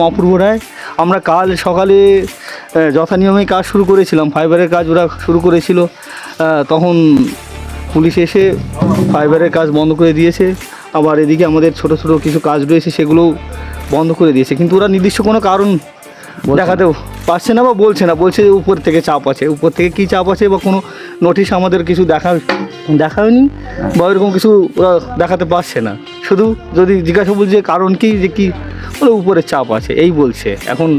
অপূর্ব রায়। আমরা কাল সকালে যথানিয়মেই কাজ শুরু করেছিলাম, ফাইবারের কাজ ওরা শুরু করেছিল, তখন পুলিশ এসে ফাইবারের কাজ বন্ধ করে দিয়েছে। আবার এদিকে আমাদের ছোট ছোট কিছু কাজ রয়েছে সেগুলোও বন্ধ করে দিয়েছে, কিন্তু ওরা নির্দিষ্ট কোনো কারণ দেখাতেও পারছে না বা বলছে না, বলছে যে উপর থেকে চাপ আছে। উপর থেকে কী চাপ আছে বা কোনো নোটিশ আমাদের কিছু দেখায়নি বা এরকম কিছু ওরা দেখাতে পারছে না। শুধু যদি জিজ্ঞাসা বলছে কারণ কি, যে কী বলে উপরে চাপ আছে এই বলছে। এখন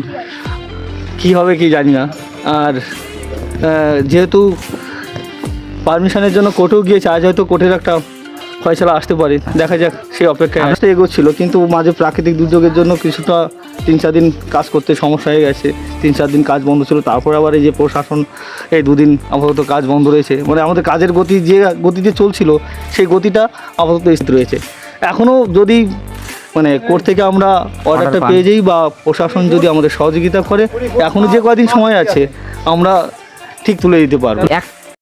কি হবে কি জানি না। আর যেহেতু পারমিশনের জন্য কোর্টেও গিয়েছে, আজ হয়তো কোর্টের একটা ফয়সালা আসতে পারে, দেখা যাক, সেই অপেক্ষায় আসতে এগোচ্ছিল। কিন্তু মাঝে প্রাকৃতিক দুর্যোগের জন্য কিছুটা 3-4 দিন কাজ করতে সমস্যা হয়ে গেছে, 3-4 দিন কাজ বন্ধ ছিল। তারপর আবার এই যে প্রশাসন এই 2 দিন আপাতত কাজ বন্ধ রয়েছে, মানে আমাদের কাজের গতিতে চলছিল সেই গতিটা আপাতত স্থির রয়েছে। এখনও যদি মানে কোর্ট থেকে আমরা অর্ডারটা পেয়ে যাই বা প্রশাসন যদি আমাদের সহযোগিতা করে, এখনও যে কয়দিন সময় আছে আমরা ঠিক তুলে দিতে পারবো।